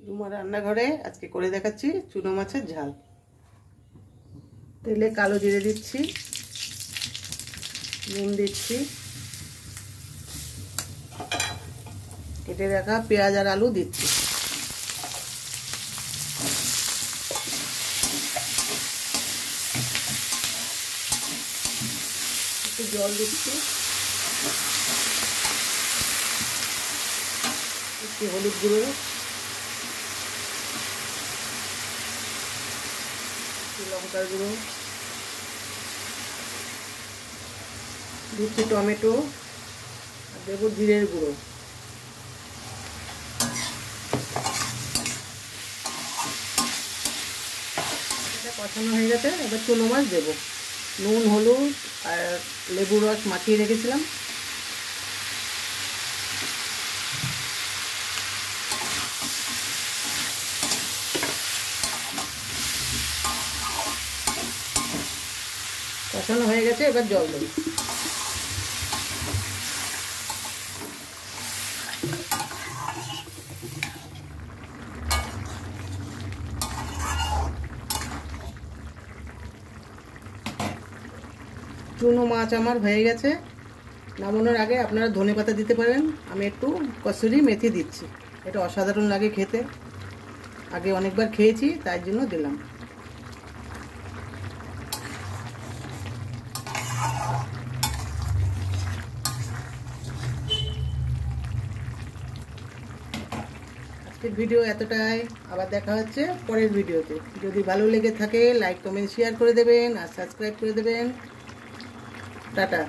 রুমা রান্নাঘরে আজকে করে দেখাচ্ছি চুনো মাছের ঝাল। তেলে কালো জিরে দিচ্ছি, নুন দিচ্ছি, কেটে রাখা পেঁয়াজ আর আলু দিচ্ছি, একটু জল দিচ্ছি, একটু হলুদ গুঁড়ো, লঙ্কার গুঁড়ো দিচ্ছি, টমেটো আর দেবো জিরের গুঁড়ো। এটা কষানো হয়ে গেছে, এবার চুনো মাছ দেবো। নুন, হলুদ আর লেবুর রস মাখিয়ে রেখেছিলাম। কষানো হয়ে গেছে, এবার জল দেব। চুনো মাছ আমার হয়ে গেছে। নামানোর আগে আপনারা ধনেপাতা দিতে পারেন, আমি একটু কসুরি মেথি দিচ্ছি। এটা অসাধারণ লাগে খেতে, আগে অনেকবার খেয়েছি তাই জন্য দিলাম। আজকের ভিডিও এতটাই, আবার দেখা হচ্ছে পরের ভিডিওতে। যদি ভালো লেগে থাকে লাইক, কমেন্ট, শেয়ার করে দেবেন আর সাবস্ক্রাইব করে দেবেন। টাটা।